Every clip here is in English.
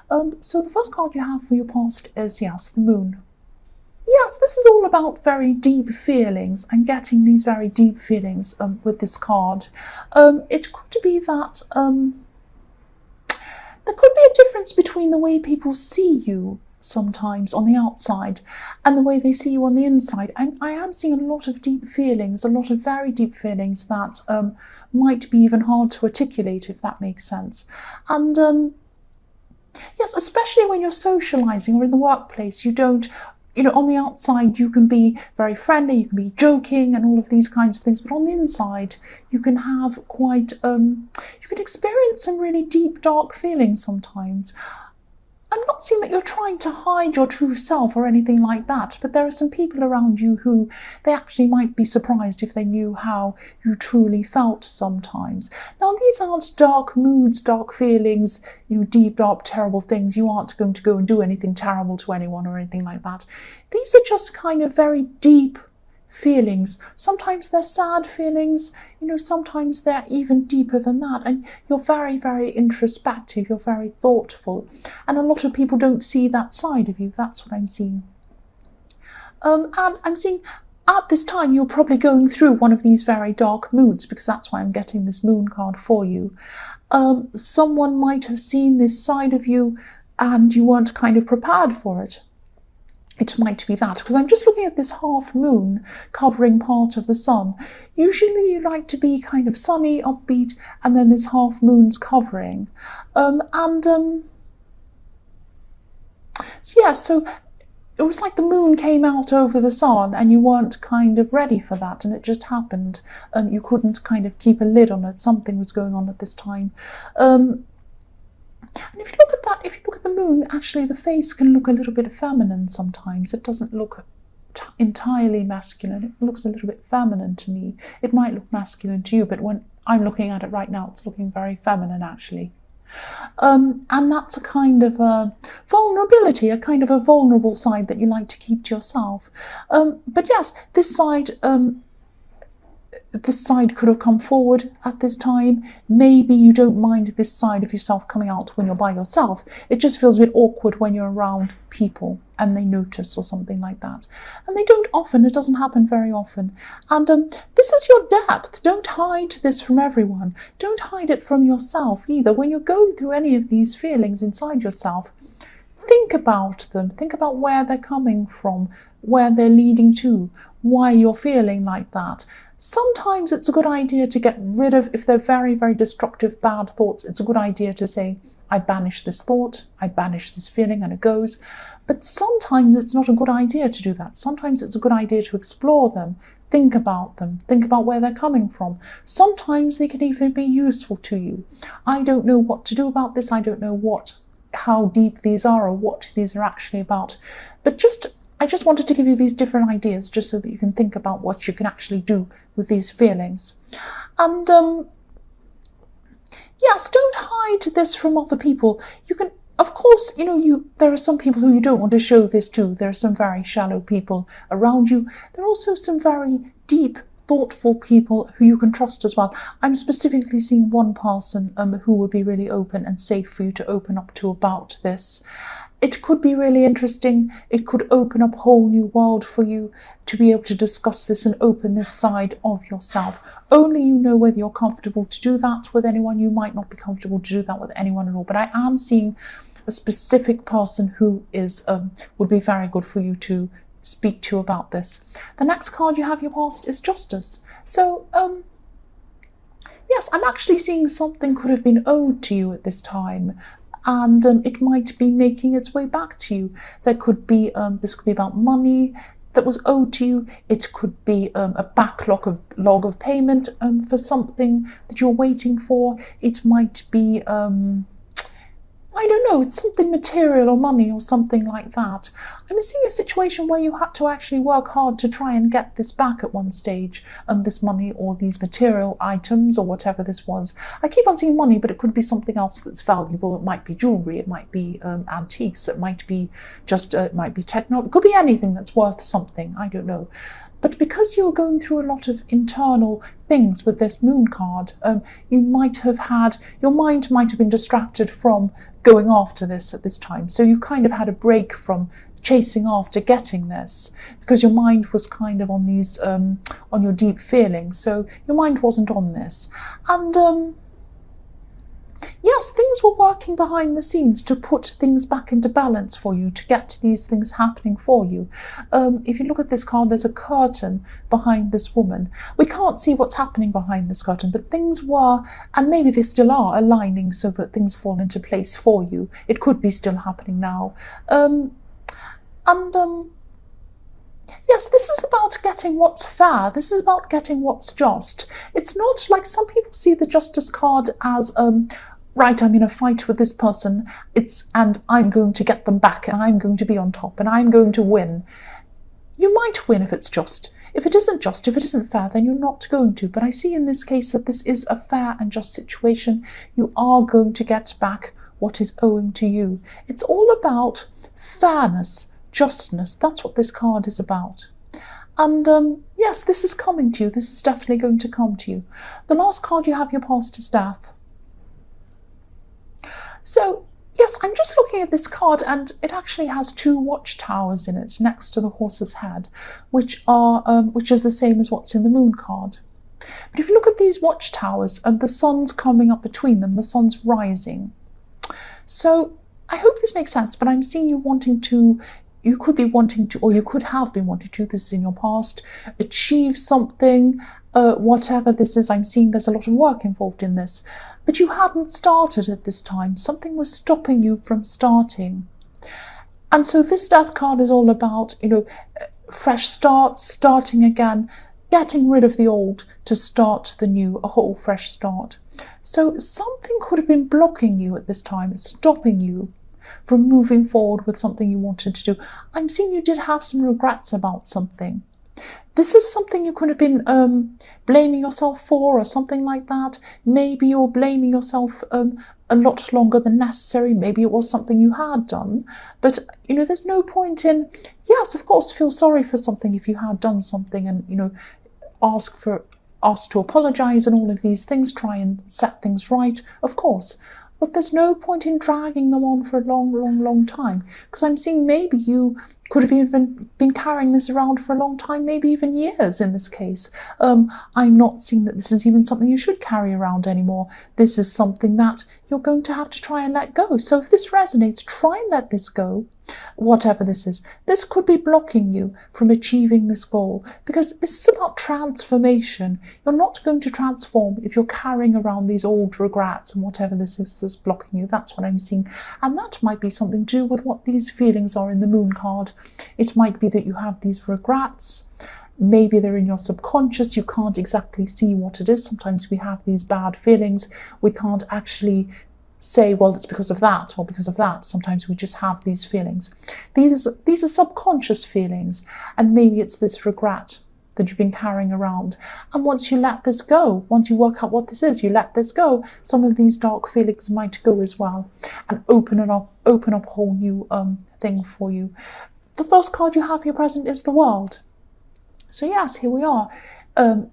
So the first card you have for your past is, yes, the Moon. Yes, this is all about very deep feelings and getting these very deep feelings with this card. It could be that there could be a difference between the way people see you sometimes on the outside and the way they see you on the inside. I am seeing a lot of deep feelings, a lot of very deep feelings that might be even hard to articulate, if that makes sense. And yes, especially when you're socializing or in the workplace, you don't, on the outside you can be very friendly, you can be joking and all of these kinds of things, but on the inside you can have quite, you can experience some really deep, dark feelings sometimes. I'm not saying that you're trying to hide your true self or anything like that, but there are some people around you who they actually might be surprised if they knew how you truly felt sometimes. Now, these aren't dark moods, dark feelings, deep, dark, terrible things. You aren't going to go and do anything terrible to anyone or anything like that. These are just kind of very deep feelings. Sometimes they're sad feelings, sometimes they're even deeper than that, and you're very, very introspective, you're very thoughtful, and a lot of people don't see that side of you. That's what I'm seeing. And I'm seeing at this time you're probably going through one of these very dark moods, because that's why I'm getting this Moon card for you. Someone might have seen this side of you and you weren't kind of prepared for it. It might be that, because I'm just looking at this half moon covering part of the sun. Usually you like to be kind of sunny, upbeat, and then this half moon's covering. So it was like the moon came out over the sun and you weren't kind of ready for that, and it just happened. You couldn't kind of keep a lid on it. Something was going on at this time. And if you look at that, if you look at the moon, actually the face can look a little bit feminine sometimes. It doesn't look entirely masculine. It looks a little bit feminine to me. It might look masculine to you, but when I'm looking at it right now, it's looking very feminine, actually. And that's a kind of a vulnerability, a kind of a vulnerable side that you like to keep to yourself. But yes, this side could have come forward at this time. Maybe you don't mind this side of yourself coming out when you're by yourself. It just feels a bit awkward when you're around people and they notice or something like that. And they don't often, it doesn't happen very often. And this is your depth. Don't hide this from everyone. Don't hide it from yourself either. When you're going through any of these feelings inside yourself, think about them. Think about where they're coming from, where they're leading to, why you're feeling like that. Sometimes it's a good idea to get rid of, if they're very, very destructive, bad thoughts, it's a good idea to say, I banish this thought, I banish this feeling, and it goes. But sometimes it's not a good idea to do that. Sometimes it's a good idea to explore them, think about where they're coming from. Sometimes they can even be useful to you. I don't know what to do about this. I don't know how deep these are or what these are actually about. But I just wanted to give you these different ideas just so that you can think about what you can actually do with these feelings. And yes, don't hide this from other people. You can, of course, there are some people who you don't want to show this to. There are some very shallow people around you. There are also some very deep, thoughtful people who you can trust as well. I'm specifically seeing one person who would be really open and safe for you to open up to about this. It could be really interesting. It could open up a whole new world for you to be able to discuss this and open this side of yourself. Only you know whether you're comfortable to do that with anyone. You might not be comfortable to do that with anyone at all. But I am seeing a specific person who would be very good for you to speak to about this. The next card you have your past is Justice. So, yes, I'm actually seeing something could have been owed to you at this time. And it might be making its way back to you. There could be, this could be about money that was owed to you. It could be a backlog of payment for something that you're waiting for. It might be, I don't know, it's something material or money or something like that. I'm seeing a situation where you had to actually work hard to try and get this back at one stage, this money or these material items or whatever this was. I keep on seeing money, but it could be something else that's valuable. It might be jewellery, it might be antiques, it might be just, it might be technology, it could be anything that's worth something, I don't know. But because you're going through a lot of internal things with this moon card, you might have had, your mind might have been distracted from going after this at this time. So you kind of had a break from chasing after getting this, because your mind was kind of on these, on your deep feelings. So your mind wasn't on this. And yes, things were working behind the scenes to put things back into balance for you, to get these things happening for you. If you look at this card, there's a curtain behind this woman. We can't see what's happening behind this curtain, but things were, and maybe they still are, aligning so that things fall into place for you. It could be still happening now. Yes, this is about getting what's fair. This is about getting what's just. It's not like some people see the Justice card as, right, I'm in a fight with this person, and I'm going to get them back, and I'm going to be on top, and I'm going to win. You might win if it's just. If it isn't just, if it isn't fair, then you're not going to. But I see in this case that this is a fair and just situation. You are going to get back what is owing to you. It's all about fairness, justness. That's what this card is about. And yes, this is coming to you. This is definitely going to come to you. The last card you have, your past is death. So yes, I'm just looking at this card, and it actually has 2 watchtowers in it next to the horse's head, which is the same as what's in the moon card. But if you look at these watchtowers, the sun's coming up between them, the sun's rising. So I hope this makes sense, but I'm seeing you wanting to, you could be wanting to, or you could have been wanting to, this is in your past, achieve something, whatever this is. I'm seeing there's a lot of work involved in this, but you hadn't started at this time. Something was stopping you from starting. And so this death card is all about, fresh starts, starting again, getting rid of the old to start the new, a whole fresh start. So something could have been blocking you at this time, stopping you from moving forward with something you wanted to do. I'm seeing you did have some regrets about something. This is something you could have been blaming yourself for, or something like that. Maybe you're blaming yourself a lot longer than necessary. Maybe it was something you had done. But, there's no point in, yes, of course, feel sorry for something if you had done something, and, ask to apologize and all of these things, try and set things right, of course. But there's no point in dragging them on for a long, long, long time, because I'm seeing maybe you could have even been carrying this around for a long time, maybe even years in this case. I'm not seeing that this is even something you should carry around anymore. This is something that you're going to have to try and let go. So if this resonates, try and let this go. Whatever this is, this could be blocking you from achieving this goal, because this is about transformation. You're not going to transform if you're carrying around these old regrets and whatever this is that's blocking you. That's what I'm seeing. And that might be something to do with what these feelings are in the moon card. It might be that you have these regrets. Maybe they're in your subconscious. You can't exactly see what it is. Sometimes we have these bad feelings. We can't actually say, well, it's because of that or because of that. Sometimes we just have these feelings. These are subconscious feelings, and maybe it's this regret that you've been carrying around. And once you let this go, once you work out what this is, you let this go, some of these dark feelings might go as well, and open up a whole new thing for you. The first card you have, your present, is the World. So yes, here we are.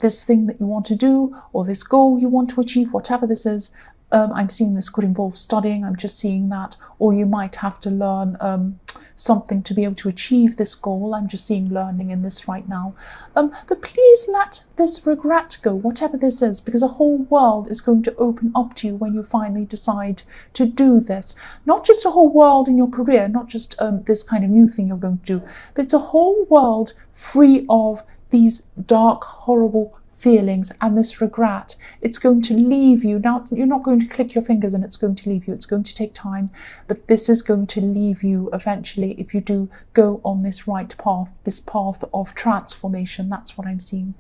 This thing that you want to do, or this goal you want to achieve, whatever this is, I'm seeing this could involve studying. I'm just seeing that. Or you might have to learn something to be able to achieve this goal. I'm just seeing learning in this right now. But please let this regret go, whatever this is, because a whole world is going to open up to you when you finally decide to do this. Not just a whole world in your career, not just this kind of new thing you're going to do, but it's a whole world free of these dark, horrible feelings and this regret. It's going to leave you. Now, you're not going to click your fingers and it's going to leave you. It's going to take time, but this is going to leave you eventually if you do go on this right path, this path of transformation. That's what I'm seeing.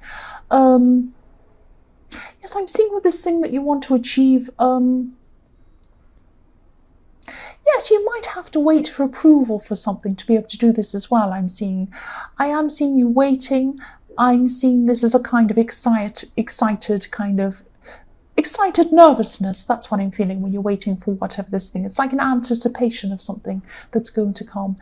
Yes, I'm seeing with this thing that you want to achieve, yes, you might have to wait for approval for something to be able to do this as well. I am seeing you waiting. I'm seeing this as a kind of excited kind of excited nervousness. That's what I'm feeling when you're waiting for whatever this thing is. It's like an anticipation of something that's going to come.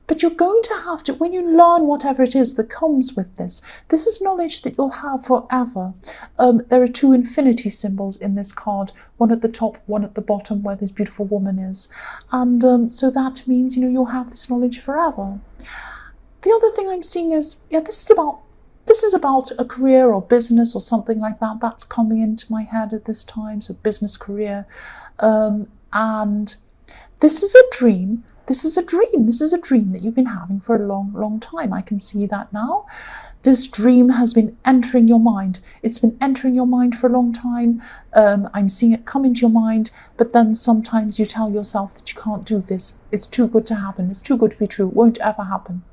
But you're going to have to, when you learn whatever it is that comes with this is knowledge that you'll have forever. There are 2 infinity symbols in this card, one at the top, one at the bottom, where this beautiful woman is. And so that means, you'll have this knowledge forever. The other thing I'm seeing is, this is about a career or business or something like that. That's coming into my head at this time, so business, career. And this is a dream. This is a dream. This is a dream that you've been having for a long, long time. I can see that now. This dream has been entering your mind. It's been entering your mind for a long time. I'm seeing it come into your mind, but then sometimes you tell yourself that you can't do this. It's too good to happen. It's too good to be true. It won't ever happen.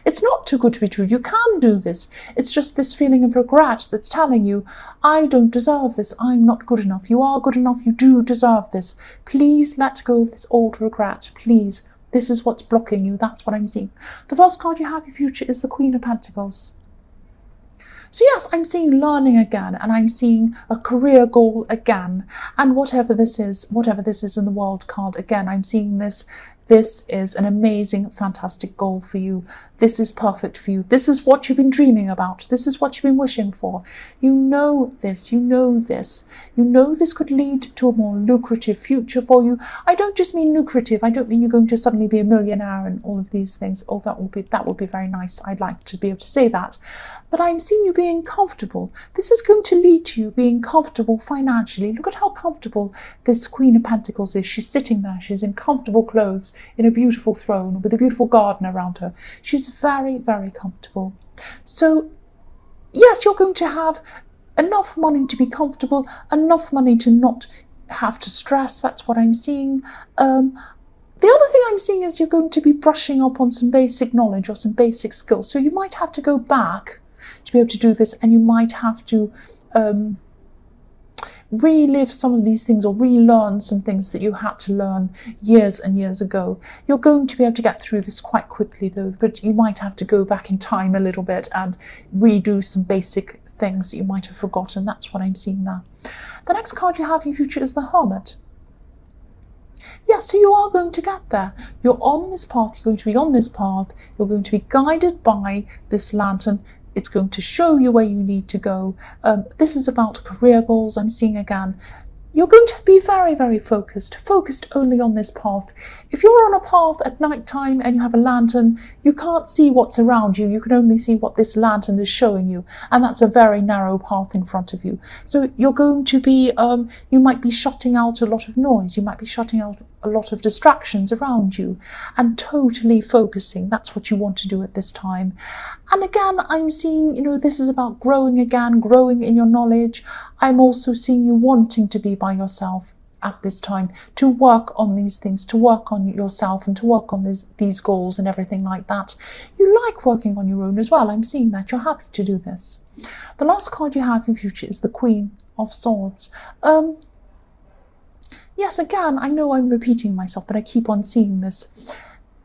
It's not too good to be true. You can do this. It's just this feeling of regret that's telling you, I don't deserve this. I'm not good enough. You are good enough. You do deserve this. Please let go of this old regret. Please. This is what's blocking you. That's what I'm seeing. The first card you have in your future is the Queen of Pentacles. So yes, I'm seeing learning again, and I'm seeing a career goal again. And whatever this is in the world card, again, I'm seeing this. This is an amazing, fantastic goal for you. This is perfect for you. This is what you've been dreaming about. This is what you've been wishing for. You know this. You know this. You know this could lead to a more lucrative future for you. I don't just mean lucrative. I don't mean you're going to suddenly be a millionaire and all of these things. Oh, that would be very nice. I'd like to be able to say that. But I'm seeing you being comfortable. This is going to lead to you being comfortable financially. Look at how comfortable this Queen of Pentacles is. She's sitting there. She's in comfortable clothes, in a beautiful throne, with a beautiful garden around her. She's very, very comfortable. So, yes, you're going to have enough money to be comfortable, enough money to not have to stress. That's what I'm seeing. The other thing I'm seeing is you're going to be brushing up on some basic knowledge or some basic skills. So you might have to go back to be able to do this, and you might have to relive some of these things or relearn some things that you had to learn years and years ago. You're going to be able to get through this quite quickly though, but you might have to go back in time a little bit and redo some basic things that you might have forgotten. That's what I'm seeing there. The next card you have in your future is the Hermit. Yeah, so you are going to get there. You're on this path. You're going to be on this path. You're going to be guided by this lantern. It's going to show you where you need to go. This is about career goals. I'm seeing again. You're going to be very, very focused only on this path. If you're on a path at night time and you have a lantern, you can't see what's around you. You can only see what this lantern is showing you. And that's a very narrow path in front of you. So you're going to be, you might be shutting out a lot of noise. You might be shutting out a lot of distractions around you and totally focusing. That's what you want to do at this time. And again, I'm seeing, this is about growing again, growing in your knowledge. I'm also seeing you wanting to be by yourself at this time, to work on these things, to work on yourself and to work on these goals and everything like that. You like working on your own as well. I'm seeing that you're happy to do this. The last card you have in future is the Queen of Swords. Yes, again, I know I'm repeating myself, but I keep on seeing this.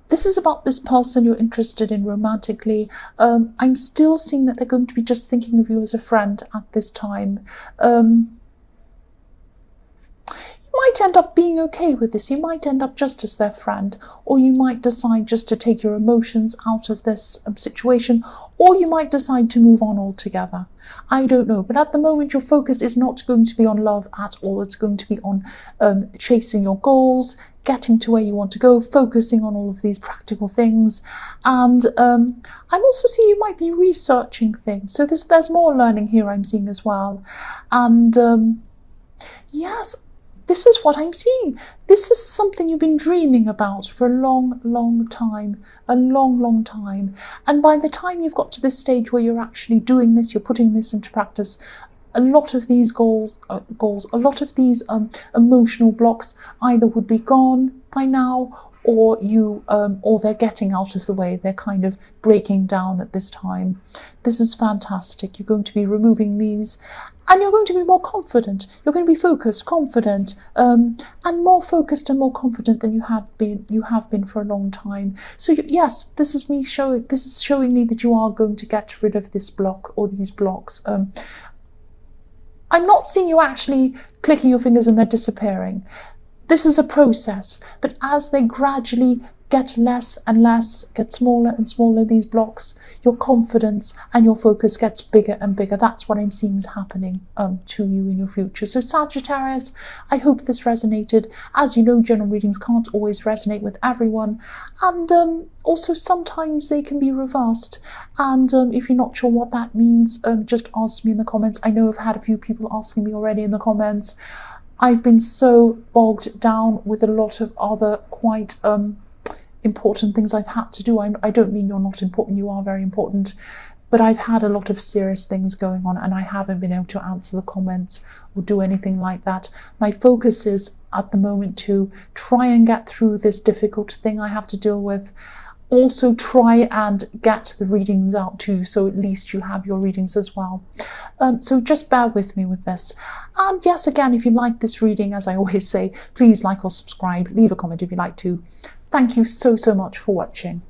This is about this person you're interested in romantically. I'm still seeing that they're going to be just thinking of you as a friend at this time. You might end up being okay with this. You might end up just as their friend, or you might decide just to take your emotions out of this situation, or you might decide to move on altogether. I don't know, but at the moment your focus is not going to be on love at all. It's going to be on chasing your goals, getting to where you want to go, focusing on all of these practical things. And I'm also seeing you might be researching things. So there's more learning here I'm seeing as well. And yes, this is what I'm seeing. This is something you've been dreaming about for a long, long time. A long, long time. And by the time you've got to this stage where you're actually doing this, you're putting this into practice, a lot of these goals, a lot of these emotional blocks either would be gone by now, or they're getting out of the way. They're kind of breaking down at this time. This is fantastic. You're going to be removing these, and you're going to be more confident. You're going to be focused, confident, and more focused and more confident than you have been for a long time. So yes, this is showing me that you are going to get rid of this block or these blocks. I'm not seeing you actually clicking your fingers and they're disappearing. This is a process, but as they gradually get less and less, get smaller and smaller, these blocks, your confidence and your focus gets bigger and bigger. That's what I'm seeing is happening to you in your future. So Sagittarius, I hope this resonated. As you know, general readings can't always resonate with everyone, and also sometimes they can be reversed. And if you're not sure what that means, just ask me in the comments. I know I've had a few people asking me already in the comments. I've been so bogged down with a lot of other quite important things I've had to do. I don't mean you're not important, you are very important, but I've had a lot of serious things going on and I haven't been able to answer the comments or do anything like that. My focus is at the moment to try and get through this difficult thing I have to deal with. Also try and get the readings out to you, so at least you have your readings as well. So just bear with me with this. And yes, again, if you like this reading, as I always say, please like or subscribe, leave a comment if you'd like to. Thank you so much for watching.